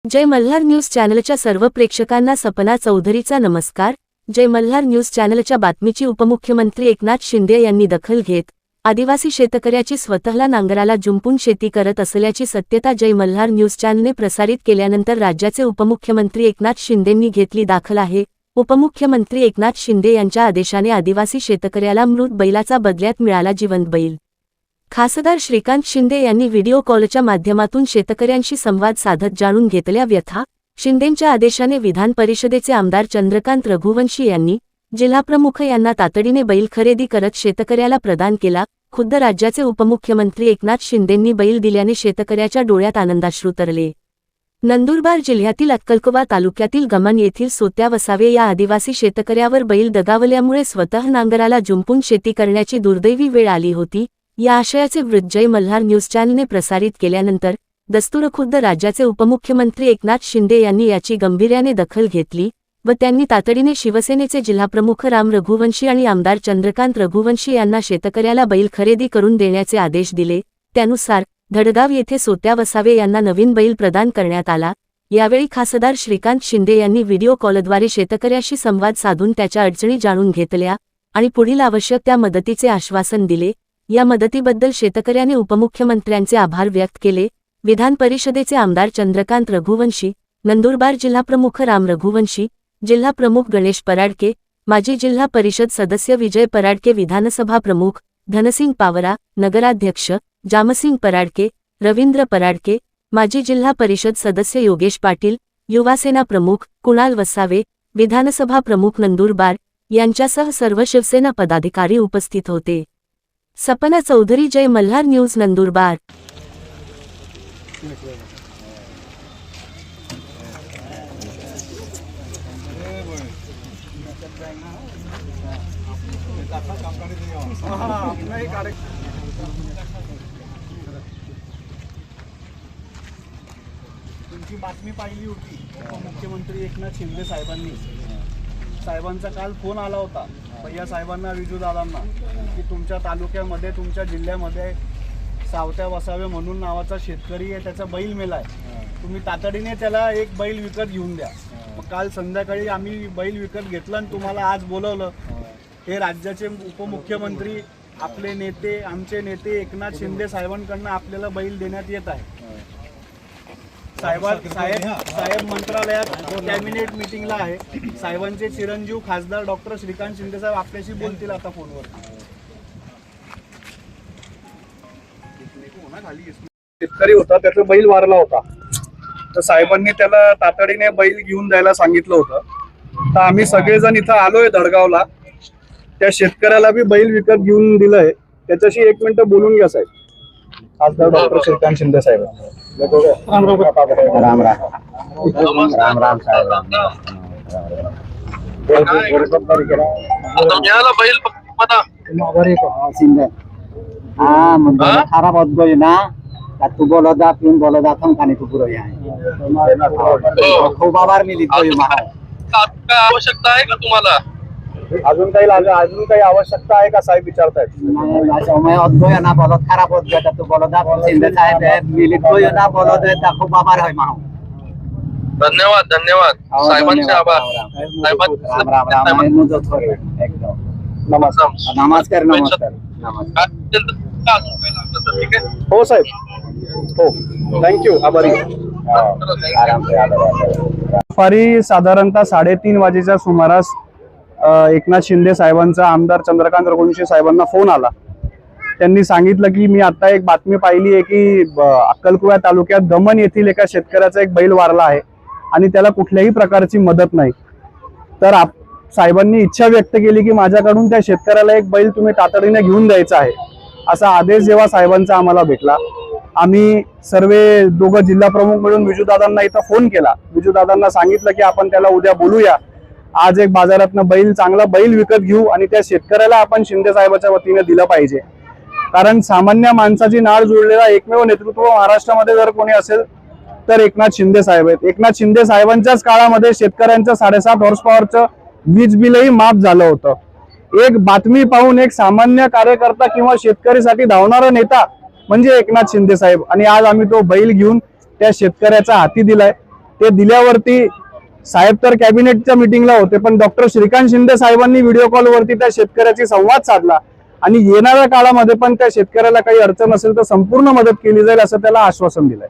जय Malhar news चॅनलच्या सर्व प्रेक्षकांना सपना चौधरीचा नमस्कार। जय मल्हार न्यूज चॅनलच्या बातमीची उपमुख्यमंत्री एकनाथ शिंदे यांनी दखल घेत आदिवासी शेतकऱ्याची स्वतःला नांगराला जुंपून शेती करत असल्याची सत्यता जय मल्हार न्यूज चॅनलने प्रसारित केल्यानंतर राज्याचे उपमुख्यमंत्री एकनाथ शिंदेंनी घेतली दाखल आहे। उपमुख्यमंत्री एकनाथ शिंदे यांच्या आदेशाने आदिवासी शेतकऱ्याला मृत बैलाचा बदल्यात मिळाला जिवंत बैल। खासदार श्रीकांत शिंदे यांनी व्हिडिओ कॉलच्या माध्यमातून शेतकऱ्यांशी संवाद साधत जाणून घेतल्या व्यथा। शिंदेंच्या आदेशाने विधान परिषदेचे आमदार चंद्रकांत रघुवंशी यांनी जिल्हाप्रमुख यांना तातडीने बैल खरेदी करत शेतकऱ्याला प्रदान केला। खुद्द राज्याचे उपमुख्यमंत्री एकनाथ शिंदेंनी बैल दिल्याने शेतकऱ्याच्या डोळ्यात आनंदाश्रू तरले। नंदुरबार जिल्ह्यातील अक्कलकोवा तालुक्यातील गमन येथील सोत्या वसावे या आदिवासी शेतकऱ्यावर बैल दगावल्यामुळे स्वतः नांगराला जुंपून शेती करण्याची दुर्दैवी वेळ आली होती। या आशयाचे वृत्त जय मल्हार न्यूज चॅनलने प्रसारित केल्यानंतर दस्तूरखुद्द राज्याचे उपमुख्यमंत्री एकनाथ शिंदे यांनी याची गांभीर्याने दखल घेतली व त्यांनी तातडीने शिवसेनेचे जिल्हाप्रमुख राम रघुवंशी आणि आमदार चंद्रकांत रघुवंशी यांना शेतकऱ्याला बैल खरेदी करून देण्याचे आदेश दिले। त्यानुसार धडगाव येथे सोत्या वसावे यांना नवीन बैल प्रदान करण्यात आला। यावेळी खासदार श्रीकांत शिंदे यांनी व्हिडिओ कॉलद्वारे शेतकऱ्याशी संवाद साधून त्याच्या अडचणी जाणून घेतल्या आणि पुढील आवश्यक त्या मदतीचे आश्वासन दिले। या मदतीबद्दल शेतकऱ्याने उपमुख्यमंत्र्यांचे आभार व्यक्त केले। विधान परिषदेचे आमदार चंद्रकांत रघुवंशी, नंदुरबार जिल्हाप्रमुख राम रघुवंशी, जिल्हाप्रमुख गणेश पराडके, माजी जिल्हा परिषद सदस्य विजय पराडके, विधानसभा प्रमुख धनसिंग पावरा, नगराध्यक्ष जामसिंग पराडके, रवींद्र पराडके, माजी जिल्हा परिषद सदस्य योगेश पाटील, युवासेना प्रमुख कुणाल वसावे, विधानसभा प्रमुख नंदुरबार यांच्यासह सर्व शिवसेना पदाधिकारी उपस्थित होते। सपना चौधरी, जय मल्हार न्यूज, नंदुरबार। तुमची बातमी पाहिली होती उपमुख्यमंत्री एकनाथ शिंदे साहेबांचा काल फोन आला होता भैया साहेबांना, विजू दादांना, की तुमच्या तालुक्यामध्ये तुमच्या जिल्ह्यामध्ये सावत्या वसावे म्हणून नावाचा शेतकरी आहे, त्याचा बैल मेलाय, तुम्ही तातडीने त्याला एक बैल विकत घेऊन द्या। मग काल संध्याकाळी आम्ही बैल विकत घेतला आणि तुम्हाला आज बोलवलं। हे राज्याचे उपमुख्यमंत्री आपले नेते, आमचे नेते एकनाथ शिंदे साहेबांकडून आपल्याला बैल देण्यात येत आहे। साहेब मंत्रालयात कॅबिनेट मीटिंगला आहे। साहेबांचे चिरंजीव खासदार डॉक्टर श्रीकांत शिंदे साहेब आपल्याशी बोलतील आता फोनवर। शेतकरी होता, त्याचा बैल वारला होता, तर साहेबांनी त्याला तातडीने बैल घेऊन द्यायला सांगितलं होतं। तर आम्ही सगळेजण इथं आलोय धडगावला, त्या शेतकऱ्याला बी बैल विकत घेऊन दिलंय। त्याच्याशी एक मिनिट बोलून घ्या साहेब। खासदार डॉक्टर श्रीकांत शिंदे साहेब, राम राम राम राम राम साहेब, हाँ मुझे खराब होत गई ना, तू बोलो दा पिन बोलो दा थम खाने को पूरा यहाँ खूप आभार मिली तो काय आवश्यकता आहे का तुम्हाला? अजून काही आवश्यकता आहे का साहेब विचारतायत? मैं होत गई ना बोलो खराब होत गया तू बोलो दा शिंदे साहेब मिली तो ना बोलो दा खूप आभार है माहो। धन्यवाद धन्यवाद साहेबांचे आभार। राम राम राम एकदम नमस्कार नमस्कार। ठीक आहे, हो साहेब, हो थँक्यू, आभारी। दुपारी साधारणतः 3:30 वाजेच्या सुमारास एकनाथ शिंदे साहेबांचा आमदार चंद्रकांत रघुवंशी साहेबांना फोन आला। त्यांनी सांगितलं की मी आता एक बातमी पाहिली आहे की अक्कलकोवा तालुक्यात गमन येथील एका शेतकऱ्याचा एक बैल वारला आहे आणि त्याला कुठल्याही प्रकारची मदत नाही। तर साहेबांनी इच्छा व्यक्त केली की माझ्याकडून त्या शेतकऱ्याला एक बैल तुम्ही तातडीने घेऊन द्यायचा आहे, असा आदेश जेव्हा साहेबांचा आम्हाला भेटला, आम्ही सर्व दोघं जिल्हा प्रमुख मिळून विजू दादांना इथं फोन केला। विजू दादांना सांगितलं की आपण त्याला उद्या बोलूया, आज एक बाजारातनं बैल, चांगला बैल विकत घेऊ आणि त्या शेतकऱ्याला आपण शिंदे साहेबांच्या वतीने दिलं पाहिजे। कारण सामान्य माणसाची नाळ जुळलेला एकमेव नेतृत्व महाराष्ट्रामध्ये जर कोणी असेल तर एकनाथ शिंदे साहेब आहेत। एकनाथ शिंदे साहेबांच्याच काळामध्ये शेतकऱ्यांचं 7.5 हॉर्स पॉवरचं वीज बिलही माफ झालं होतं। एक बातमी पाहून एक सामान्य कार्यकर्ता किंवा शेतकरीसाठी धावणारा नेता म्हणजे एकनाथ शिंदे साहेब. आणि आज आम्ही तो बैल घेऊन त्या शेतकऱ्याचा हाती दिलाय. ते दिल्यावरती साहेब तर कॅबिनेटच्या मिटिंगला होते, पण डॉक्टर श्रीकांत शिंदे साहेबांनी व्हिडिओ कॉलवरती त्या शेतकऱ्याशी संवाद साधला आणि येणाऱ्या काळामध्ये पण त्या शेतकऱ्याला काही अडचण असेल तर संपूर्ण मदत केली जाईल असं त्याला आश्वासन दिलंय.